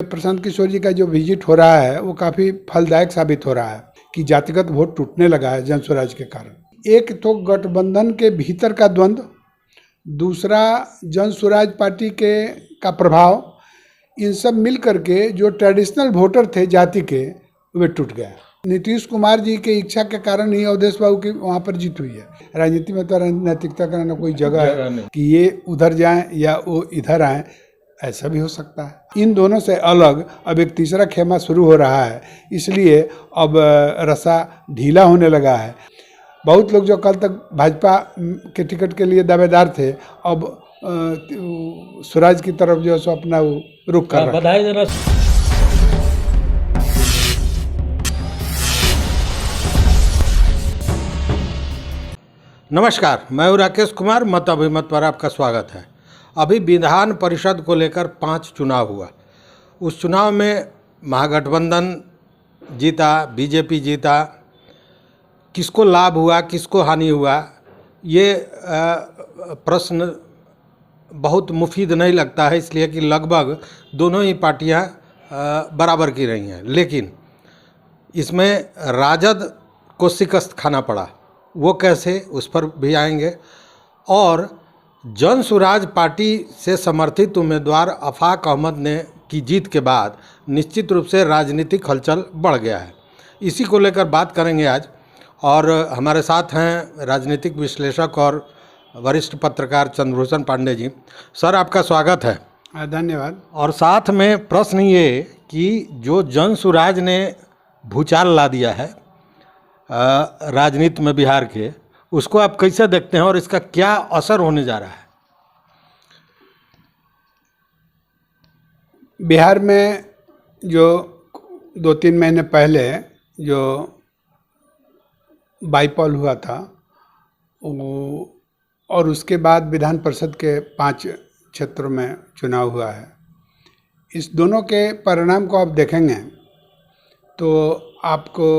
प्रशांत किशोर जी का जो विजिट हो रहा है वो काफ़ी फलदायक साबित हो रहा है कि जातिगत वोट टूटने लगा है जन स्वराज के कारण। एक तो गठबंधन के भीतर का द्वंद्व, दूसरा जन स्वराज पार्टी के का प्रभाव, इन सब मिल करके जो ट्रेडिशनल वोटर थे जाति के वे टूट गए। नीतीश कुमार जी के इच्छा के कारण ही अवधेश बाबू की वहाँ पर जीत हुई है। राजनीति में तो नैतिकता का ना कोई जगह है कि ये उधर जाएं या वो इधर आएँ, ऐसा भी हो सकता है। इन दोनों से अलग अब एक तीसरा खेमा शुरू हो रहा है, इसलिए अब रस्सा ढीला होने लगा है। बहुत लोग जो कल तक भाजपा के टिकट के लिए दावेदार थे, अब स्वराज की तरफ जो है सो अपना रुख कर रहे हैं। बधाई देना। नमस्कार, मैं हूं राकेश कुमार। मत अभिमत पर आपका स्वागत है। अभी विधान परिषद को लेकर 5 चुनाव हुआ। उस चुनाव में महागठबंधन जीता, बीजेपी जीता। किसको लाभ हुआ, किसको हानि हुआ, ये प्रश्न बहुत मुफीद नहीं लगता है, इसलिए कि लगभग दोनों ही पार्टियां बराबर की रही हैं। लेकिन इसमें राजद को शिकस्त खाना पड़ा, वो कैसे, उस पर भी आएंगे। और जन स्वराज पार्टी से समर्थित उम्मीदवार आफाक अहमद ने की जीत के बाद निश्चित रूप से राजनीतिक हलचल बढ़ गया है। इसी को लेकर बात करेंगे आज। और हमारे साथ हैं राजनीतिक विश्लेषक और वरिष्ठ पत्रकार चंद्रभूषण पांडे जी। सर, आपका स्वागत है। धन्यवाद। और साथ में प्रश्न ये कि जो जन स्वराज ने भूचाल ला दिया है राजनीति में बिहार के, उसको आप कैसे देखते हैं और इसका क्या असर होने जा रहा है? बिहार में जो 2-3 महीने पहले जो बाईपॉल हुआ था वो, और उसके बाद विधान परिषद के 5 क्षेत्रों में चुनाव हुआ है, इस दोनों के परिणाम को आप देखेंगे तो आपको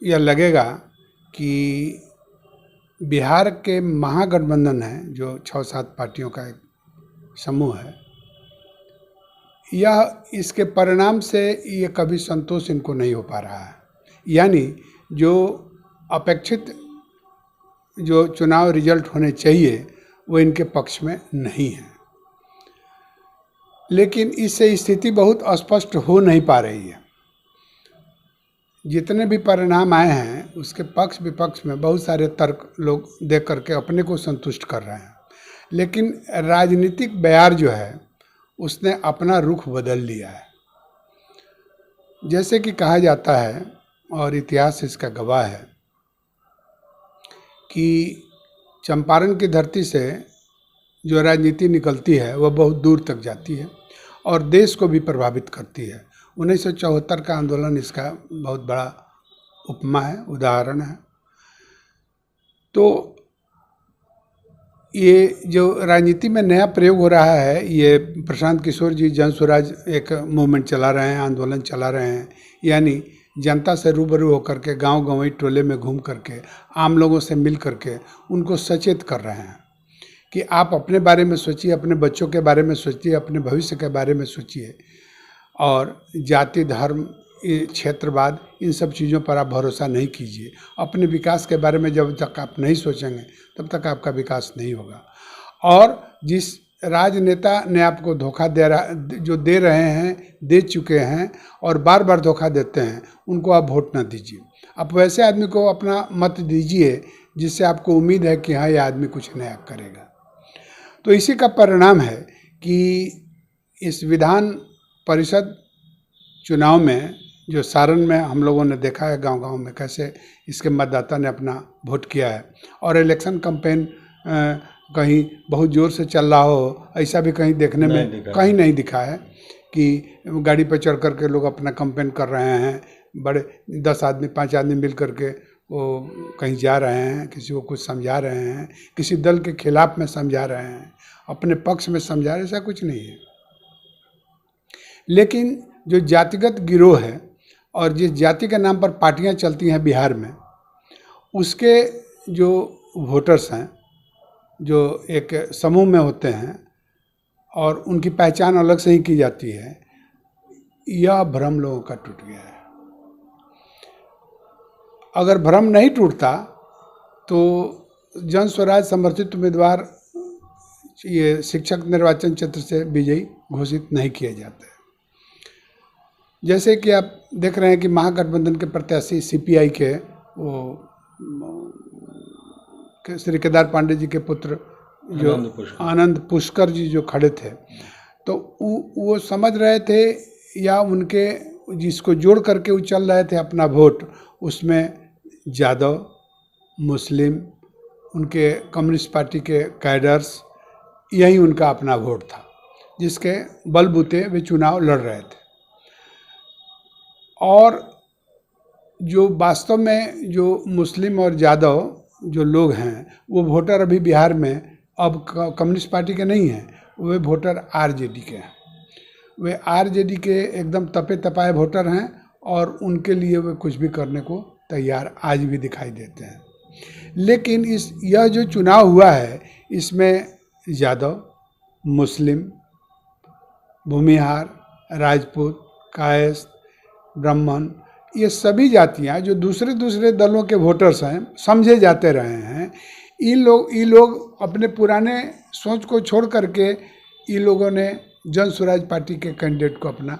यह लगेगा कि बिहार के महागठबंधन है, जो 6-7 पार्टियों का एक समूह है, यह इसके परिणाम से ये कभी संतोष इनको नहीं हो पा रहा है। यानी जो अपेक्षित जो चुनाव रिजल्ट होने चाहिए वो इनके पक्ष में नहीं है। लेकिन इससे स्थिति बहुत स्पष्ट हो नहीं पा रही है। जितने भी परिणाम आए हैं उसके पक्ष विपक्ष में बहुत सारे तर्क लोग देख करके अपने को संतुष्ट कर रहे हैं, लेकिन राजनीतिक बयार जो है उसने अपना रुख बदल लिया है। जैसे कि कहा जाता है और इतिहास इसका गवाह है कि चंपारण की धरती से जो राजनीति निकलती है वह बहुत दूर तक जाती है और देश को भी प्रभावित करती है। 1974 का आंदोलन इसका बहुत बड़ा उपमा है, उदाहरण है। तो ये जो राजनीति में नया प्रयोग हो रहा है, ये प्रशांत किशोर जी जन स्वराज एक मूवमेंट चला रहे हैं, आंदोलन चला रहे हैं। यानी जनता से रूबरू होकर के, गांव गंवई टोले में घूम करके, आम लोगों से मिल करके उनको सचेत कर रहे हैं कि आप अपने बारे में सोचिए, अपने बच्चों के बारे में सोचिए, अपने भविष्य के बारे में सोचिए, और जाति, धर्म, क्षेत्रवाद, इन सब चीज़ों पर आप भरोसा नहीं कीजिए। अपने विकास के बारे में जब तक आप नहीं सोचेंगे तब तक आपका विकास नहीं होगा। और जिस राजनेता ने आपको धोखा दे रहे हैं, दे चुके हैं और बार बार धोखा देते हैं, उनको आप वोट ना दीजिए। आप वैसे आदमी को अपना मत दीजिए जिससे आपको उम्मीद है कि हाँ, ये आदमी कुछ नया करेगा। तो इसी का परिणाम है कि इस विधान परिषद चुनाव में जो सारण में हम लोगों ने देखा है, गांव-गांव में कैसे इसके मतदाता ने अपना वोट किया है। और इलेक्शन कैंपेन कहीं बहुत ज़ोर से चल रहा हो, ऐसा भी कहीं देखने में कहीं नहीं दिखा है कि गाड़ी पर चढ़ कर के लोग अपना कैंपेन कर रहे हैं। बड़े 10 आदमी 5 आदमी मिल कर के वो कहीं जा रहे हैं, किसी को कुछ समझा रहे हैं, किसी दल के खिलाफ में समझा रहे हैं, अपने पक्ष में समझा रहे, ऐसा कुछ नहीं है। लेकिन जो जातिगत गिरोह है और जिस जाति के नाम पर पार्टियां चलती हैं बिहार में, उसके जो वोटर्स हैं, जो एक समूह में होते हैं और उनकी पहचान अलग से ही की जाती है, यह भ्रम लोगों का टूट गया है। अगर भ्रम नहीं टूटता तो जन स्वराज समर्थित उम्मीदवार ये शिक्षक निर्वाचन क्षेत्र से विजयी घोषित नहीं किए जाते। जैसे कि आप देख रहे हैं कि महागठबंधन के प्रत्याशी सीपीआई के वो श्री केदार पांडे जी के पुत्र जो आनंद पुष्कर जी जो खड़े थे, तो वो समझ रहे थे या उनके जिसको जोड़ करके वो चल रहे थे अपना वोट, उसमें यादव, मुस्लिम, उनके कम्युनिस्ट पार्टी के कैडर्स, यही उनका अपना वोट था जिसके बलबूते वे चुनाव लड़ रहे थे। और जो वास्तव में जो मुस्लिम और यादव जो लोग हैं वो वोटर अभी बिहार में अब कम्युनिस्ट पार्टी के नहीं हैं, वे वोटर आरजेडी के हैं। वे आरजेडी के एकदम तपे तपाए वोटर हैं और उनके लिए वे कुछ भी करने को तैयार आज भी दिखाई देते हैं। लेकिन यह जो चुनाव हुआ है इसमें यादव, मुस्लिम, भूमिहार, राजपूत, कायस्थ, ब्राह्मण, ये सभी जातियां जो दूसरे दूसरे दलों के वोटर्स हैं समझे जाते रहे हैं, ये लोग अपने पुराने सोच को छोड़ करके ये लोगों ने जन स्वराज पार्टी के कैंडिडेट को अपना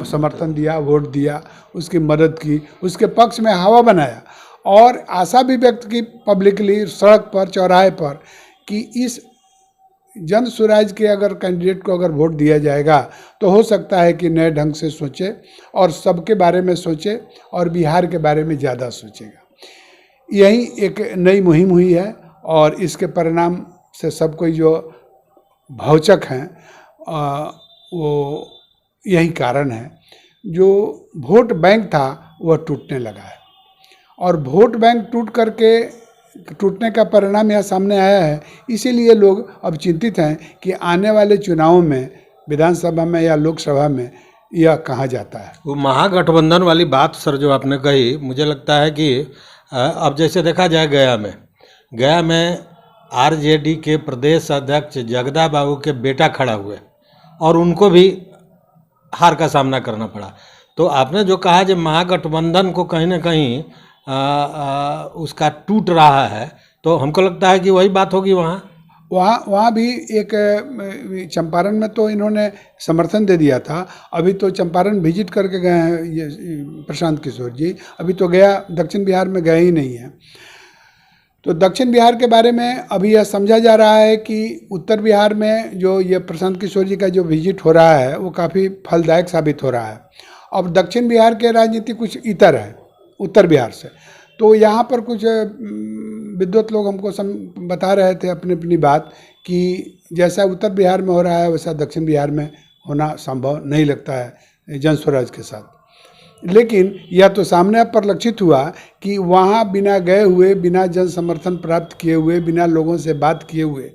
समर्थन दिया, वोट दिया, उसकी मदद की, उसके पक्ष में हवा बनाया और आशा भी व्यक्त की पब्लिकली सड़क पर, चौराहे पर कि इस जन स्वराज के अगर कैंडिडेट को अगर वोट दिया जाएगा तो हो सकता है कि नए ढंग से सोचे और सबके बारे में सोचे और बिहार के बारे में ज़्यादा सोचेगा। यही एक नई मुहिम हुई है और इसके परिणाम से सब कोई जो भावुक हैं वो यही कारण है। जो वोट बैंक था वह टूटने लगा है और वोट बैंक टूटने का परिणाम यह सामने आया है। इसीलिए लोग अब चिंतित हैं कि आने वाले चुनावों में विधानसभा में या लोकसभा में यह कहाँ जाता है। वो महागठबंधन वाली बात सर जो आपने कही, मुझे लगता है कि अब जैसे देखा जाए गया में आरजेडी के प्रदेश अध्यक्ष जगदा बाबू के बेटा खड़ा हुए और उनको भी हार का सामना करना पड़ा। तो आपने जो कहा कि महागठबंधन को कहीं ना कहीं उसका टूट रहा है, तो हमको लगता है कि वही बात होगी वहाँ भी एक चंपारण में तो इन्होंने समर्थन दे दिया था। अभी तो चंपारण विजिट करके गए हैं ये प्रशांत किशोर जी, अभी तो गया दक्षिण बिहार में गए ही नहीं है। तो दक्षिण बिहार के बारे में अभी यह समझा जा रहा है कि उत्तर बिहार में जो ये प्रशांत किशोर जी का जो विजिट हो रहा है वो काफ़ी फलदायक साबित हो रहा है। अब दक्षिण बिहार के राजनीति कुछ इतर है उत्तर बिहार से, तो यहाँ पर कुछ विद्वत लोग हमको बता रहे थे अपनी अपनी बात कि जैसा उत्तर बिहार में हो रहा है वैसा दक्षिण बिहार में होना संभव नहीं लगता है जन स्वराज के साथ। लेकिन यह तो सामने परिलक्षित हुआ कि वहाँ बिना गए हुए, बिना जन समर्थन प्राप्त किए हुए, बिना लोगों से बात किए हुए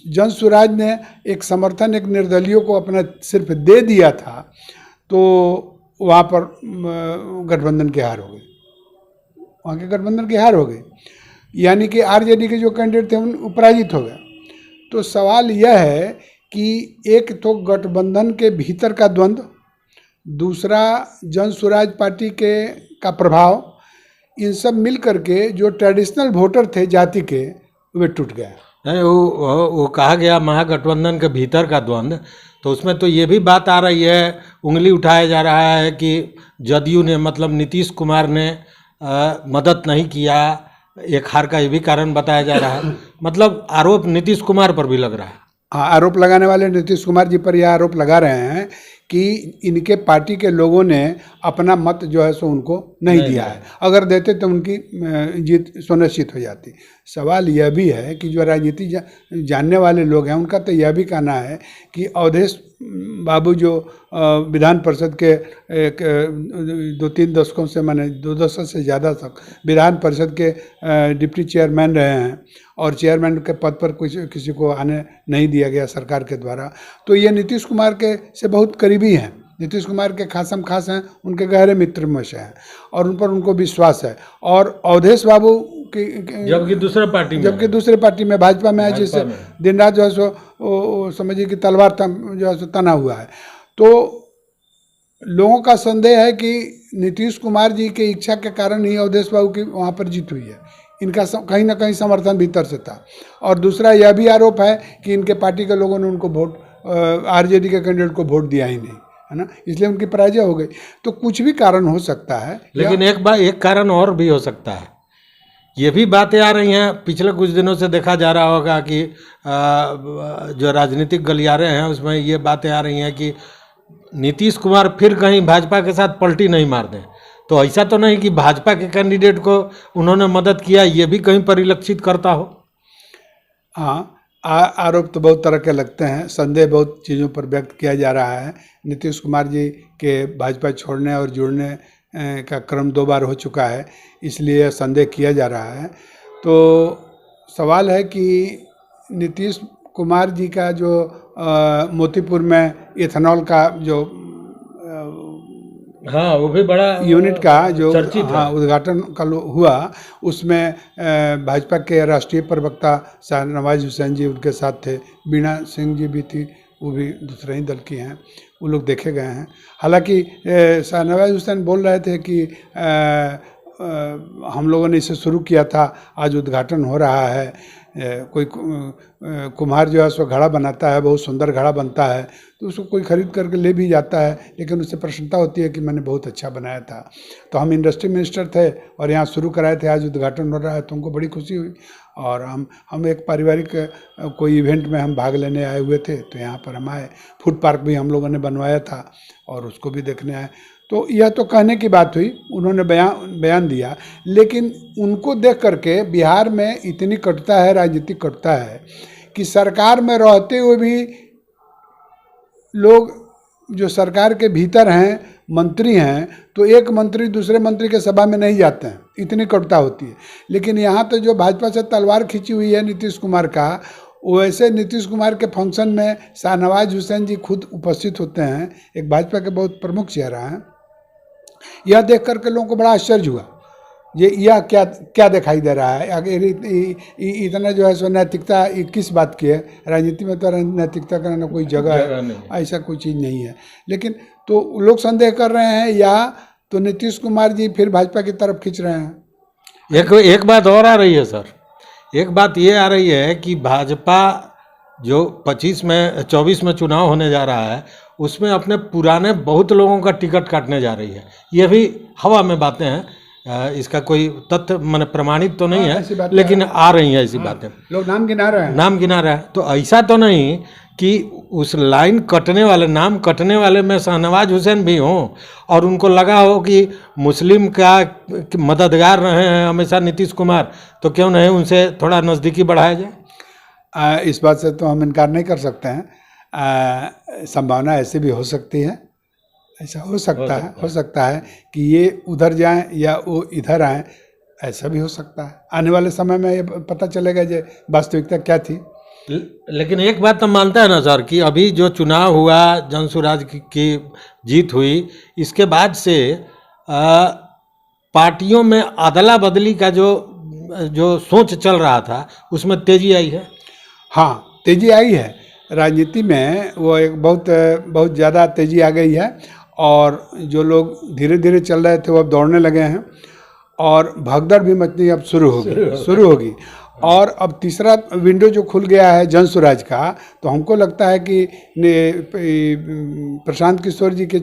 जन स्वराज ने एक समर्थन एक निर्दलीयों को अपना सिर्फ दे दिया था, तो वहाँ पर गठबंधन की हार हो गई, वहाँ के गठबंधन की हार हो गई, यानी कि आरजेडी के जो कैंडिडेट थे वो पराजित हो गए। तो सवाल यह है कि एक तो गठबंधन के भीतर का द्वंद्व, दूसरा जन स्वराज पार्टी का प्रभाव, इन सब मिल करके जो ट्रेडिशनल वोटर थे जाति के वे टूट गए। नहीं, वो कहा गया महागठबंधन के भीतर का द्वंद्व, तो उसमें तो ये भी बात आ रही है, उंगली उठाया जा रहा है कि जदयू ने मतलब नीतीश कुमार ने मदद नहीं किया, एक हार का ये भी कारण बताया जा रहा है। मतलब आरोप नीतीश कुमार पर भी लग रहा है। हाँ, आरोप लगाने वाले नीतीश कुमार जी पर यह आरोप लगा रहे हैं कि इनके पार्टी के लोगों ने अपना मत जो है सो उनको नहीं दिया है, अगर देते तो उनकी जीत सुनिश्चित हो जाती। सवाल यह भी है कि जो राजनीति जानने वाले लोग हैं उनका तो यह भी कहना है कि अवधेश बाबू जो विधान परिषद के एक 2-3 दशकों से, माने 2 दशक से ज़्यादा तक विधान परिषद के डिप्टी चेयरमैन रहे हैं और चेयरमैन के पद पर किसी को आने नहीं दिया गया सरकार के द्वारा, तो ये नीतीश कुमार के से बहुत करीबी हैं, नीतीश कुमार के खासम खास हैं, उनके गहरे मित्र में से हैं और उन पर उनको विश्वास है। और अवधेश बाबू जबकि दूसरे पार्टी में भाजपा में है, जिससे दिन रात जो है सो समझिए कि तलवार जो है सो तना हुआ है। तो लोगों का संदेह है कि नीतीश कुमार जी की इच्छा के कारण ही अवधेश बाबू की वहाँ पर जीत हुई है। इनका कहीं ना कहीं समर्थन भीतर से था। और दूसरा यह भी आरोप है कि इनके पार्टी के लोगों ने उनको वोट, आरजेडी के कैंडिडेट को वोट दिया ही नहीं, है ना, इसलिए उनकी पराजय हो गई। तो कुछ भी कारण हो सकता है। लेकिन एक कारण और भी हो सकता है। ये भी बातें आ रही हैं, पिछले कुछ दिनों से देखा जा रहा होगा कि जो राजनीतिक गलियारे हैं उसमें ये बातें आ रही हैं कि नीतीश कुमार फिर कहीं भाजपा के साथ पलटी नहीं मार दें। तो ऐसा तो नहीं कि भाजपा के कैंडिडेट को उन्होंने मदद किया, ये भी कहीं परिलक्षित करता हो? हाँ, आरोप तो बहुत तरह के लगते हैं, संदेह बहुत चीज़ों पर व्यक्त किया जा रहा है। नीतीश कुमार जी के भाजपा छोड़ने और जुड़ने का क्रम 2 बार हो चुका है, इसलिए यह संदेह किया जा रहा है। तो सवाल है कि नीतीश कुमार जी का जो मोतीपुर में इथेनॉल का जो हाँ, वो भी बड़ा यूनिट का जो चर्चित उद्घाटन कल हुआ, उसमें भाजपा के राष्ट्रीय प्रवक्ता शाहनवाज हुसैन जी उनके साथ थे, बीणा सिंह जी भी थी, वो भी दूसरे ही दल की हैं, वो लोग देखे गए हैं। हालांकि शाहनवाज हुसैन बोल रहे थे कि हम लोगों ने इसे शुरू किया था, आज उद्घाटन हो रहा है। कोई कुम्हार जो है सो घड़ा बनाता है, बहुत सुंदर घड़ा बनता है, तो उसको कोई खरीद करके ले भी जाता है, लेकिन उससे प्रसन्नता होती है कि मैंने बहुत अच्छा बनाया था। तो हम इंडस्ट्री मिनिस्टर थे और यहाँ शुरू कराए थे, आज उद्घाटन हो रहा है, तो हमको बड़ी खुशी हुई। और हम एक पारिवारिक कोई इवेंट में हम भाग लेने आए हुए थे, तो यहाँ पर हम आए। फूड पार्क भी हम लोगों ने बनवाया था और उसको भी देखने आए। तो यह तो कहने की बात हुई, उन्होंने बयान दिया, लेकिन उनको देख करके बिहार में इतनी कटुता है, राजनीतिक कटुता है कि सरकार में रहते हुए भी लोग जो सरकार के भीतर हैं, मंत्री हैं, तो एक मंत्री दूसरे मंत्री के सभा में नहीं जाते हैं, इतनी कटुता होती है। लेकिन यहाँ तो जो भाजपा से तलवार खींची हुई है नीतीश कुमार का, वैसे नीतीश कुमार के फंक्शन में शाहनवाज हुसैन जी खुद उपस्थित होते हैं, एक भाजपा के बहुत प्रमुख चेहरा हैं। यह देख करके लोगों को बड़ा आश्चर्य हुआ, यह क्या दिखाई दे रहा है। अगर इतना जो है सो नैतिकता किस बात की है, राजनीति में तो नैतिकता का ना कोई जगह है, ऐसा कोई चीज़ नहीं है। लेकिन तो लोग संदेह कर रहे हैं, या तो नीतीश कुमार जी फिर भाजपा की तरफ खींच रहे हैं। एक बात और आ रही है सर, एक बात ये आ रही है कि भाजपा जो 24 में चुनाव होने जा रहा है, उसमें अपने पुराने बहुत लोगों का टिकट काटने जा रही है। ये भी हवा में बातें हैं, इसका कोई तथ्य मैंने प्रमाणित तो नहीं है, लेकिन आ रही हैं ऐसी बातें। लोग नाम गिना रहे हैं। तो ऐसा तो नहीं कि उस लाइन कटने वाले, नाम कटने वाले में शाहनवाज हुसैन भी हों और उनको लगा हो कि मुस्लिम का मददगार रहे हैं हमेशा नीतीश कुमार, तो क्यों नहीं उनसे थोड़ा नज़दीकी बढ़ाया जाए। इस बात से तो हम इनकार नहीं कर सकते हैं। संभावना ऐसी भी हो सकती है, ऐसा हो सकता है कि ये उधर जाएं या वो इधर आएं, ऐसा भी हो सकता है। आने वाले समय में ये पता चलेगा जो वास्तविकता क्या थी। लेकिन एक बात तो मानता है ना सर कि अभी जो चुनाव हुआ, जनसुराज की जीत हुई, इसके बाद से पार्टियों में अदला बदली का जो सोच चल रहा था, उसमें तेजी आई है। हाँ, तेजी आई है राजनीति में, वो एक बहुत ज़्यादा तेजी आ गई है। और जो लोग धीरे धीरे चल रहे थे वो अब दौड़ने लगे हैं, और भगदड़ भी मचनी अब शुरू होगी। और अब तीसरा विंडो जो खुल गया है जनसुराज का, तो हमको लगता है कि प्रशांत किशोर जी के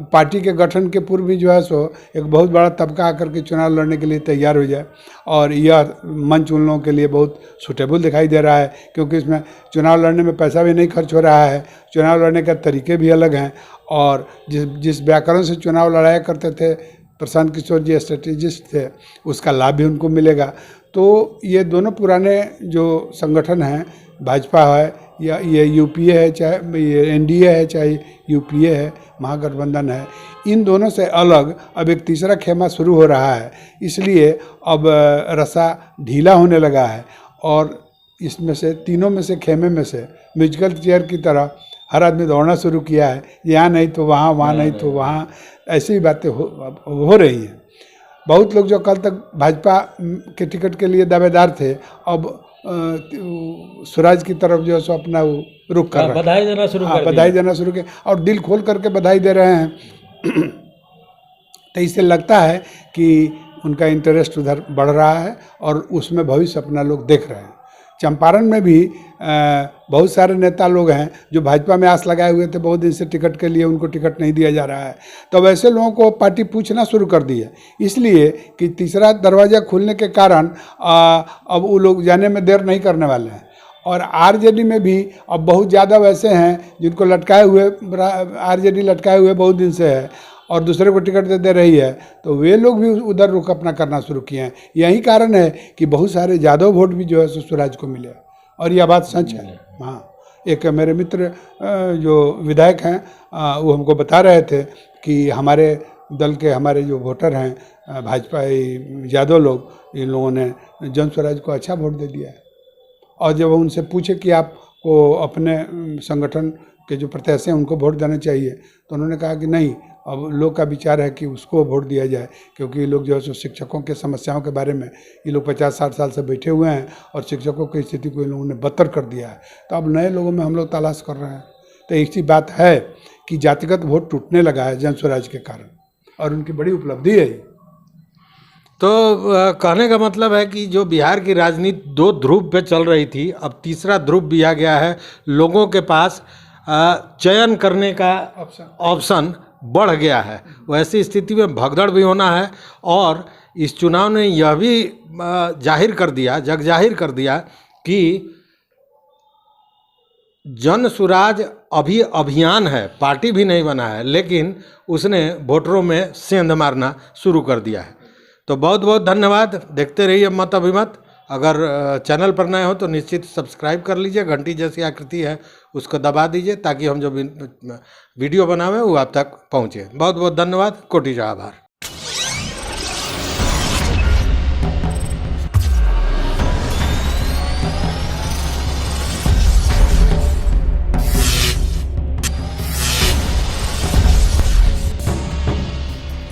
पार्टी के गठन के पूर्व भी जो है सो एक बहुत बड़ा तबका आकर के चुनाव लड़ने के लिए तैयार हो जाए। और यह मंच उन लोगों के लिए बहुत सूटेबल दिखाई दे रहा है, क्योंकि इसमें चुनाव लड़ने में पैसा भी नहीं खर्च हो रहा है, चुनाव लड़ने के तरीके भी अलग हैं, और जिस व्याकरण से चुनाव लड़ाया करते थे प्रशांत किशोर जी स्ट्रेटेजिस्ट थे, उसका लाभ भी उनको मिलेगा। तो ये दोनों पुराने जो संगठन हैं, भाजपा है या ये यूपीए है, चाहे ये एनडीए है, चाहे यूपीए है, महागठबंधन है, इन दोनों से अलग अब एक तीसरा खेमा शुरू हो रहा है। इसलिए अब रस्सा ढीला होने लगा है, और इसमें से तीनों में से खेमे में से म्यूजिकल चेयर की तरह हर आदमी दौड़ना शुरू किया है, यहाँ नहीं तो वहाँ, वहाँ नहीं तो वहाँ, ऐसी ही बातें हो रही हैं। बहुत लोग जो कल तक भाजपा के टिकट के लिए दावेदार थे, अब स्वराज की तरफ जो है सो अपना रुख कर रहे हैं, बधाई देना शुरू किया और दिल खोल करके बधाई दे रहे हैं। तो इससे लगता है कि उनका इंटरेस्ट उधर बढ़ रहा है और उसमें भविष्य अपना लोग देख रहे हैं। चंपारण में भी बहुत सारे नेता लोग हैं जो भाजपा में आस लगाए हुए थे, बहुत दिन से टिकट के लिए उनको टिकट नहीं दिया जा रहा है। तो वैसे लोगों को पार्टी पूछना शुरू कर दी है, इसलिए कि तीसरा दरवाज़ा खुलने के कारण अब वो लोग जाने में देर नहीं करने वाले हैं। और आरजेडी में भी अब बहुत ज़्यादा वैसे हैं जिनको लटकाए हुए, आरजेडी लटकाए हुए बहुत दिन से है और दूसरे को टिकट दे रही है, तो वे लोग भी उधर रुख अपना करना शुरू किए हैं। यही कारण है कि बहुत सारे यादव वोट भी जो है स्वराज को मिले, और यह बात सच है। हाँ, एक मेरे मित्र जो विधायक हैं वो हमको बता रहे थे कि हमारे दल के हमारे जो वोटर हैं भाजपा यादव लोग, इन लोगों ने जन स्वराज को अच्छा वोट दे दिया है। और जब उनसे पूछे कि आपको अपने संगठन के जो प्रत्याशी हैं उनको वोट देना चाहिए, तो उन्होंने कहा कि नहीं, अब लोग का विचार है कि उसको वोट दिया जाए, क्योंकि ये लोग जो है सो शिक्षकों के समस्याओं के बारे में ये लोग 50-60 साल से बैठे हुए हैं और शिक्षकों की स्थिति को इन लोगों ने बदतर कर दिया है। तो अब नए लोगों में हम लोग तलाश कर रहे हैं। तो ऐसी बात है कि जातिगत वोट टूटने लगा है जन स्वराज के कारण, और उनकी बड़ी उपलब्धि है ये। तो कहने का मतलब है कि जो बिहार की राजनीति दो ध्रुव पे चल रही थी, अब तीसरा ध्रुव भी आ गया है। लोगों के पास चयन करने का ऑप्शन बढ़ गया है। वैसी स्थिति में भगदड़ भी होना है, और इस चुनाव ने यह भी जाहिर कर दिया, जग जाहिर कर दिया कि जन स्वराज अभी अभियान है, पार्टी भी नहीं बना है, लेकिन उसने वोटरों में सेंध मारना शुरू कर दिया है। तो बहुत बहुत धन्यवाद। देखते रहिए मत अभिमत। अगर चैनल पर नए हो तो निश्चित सब्सक्राइब कर लीजिए, घंटी जैसी आकृति है उसको दबा दीजिए, ताकि हम जो वीडियो बनावें वो आप तक पहुँचे। बहुत बहुत धन्यवाद, कोटि जय आभार।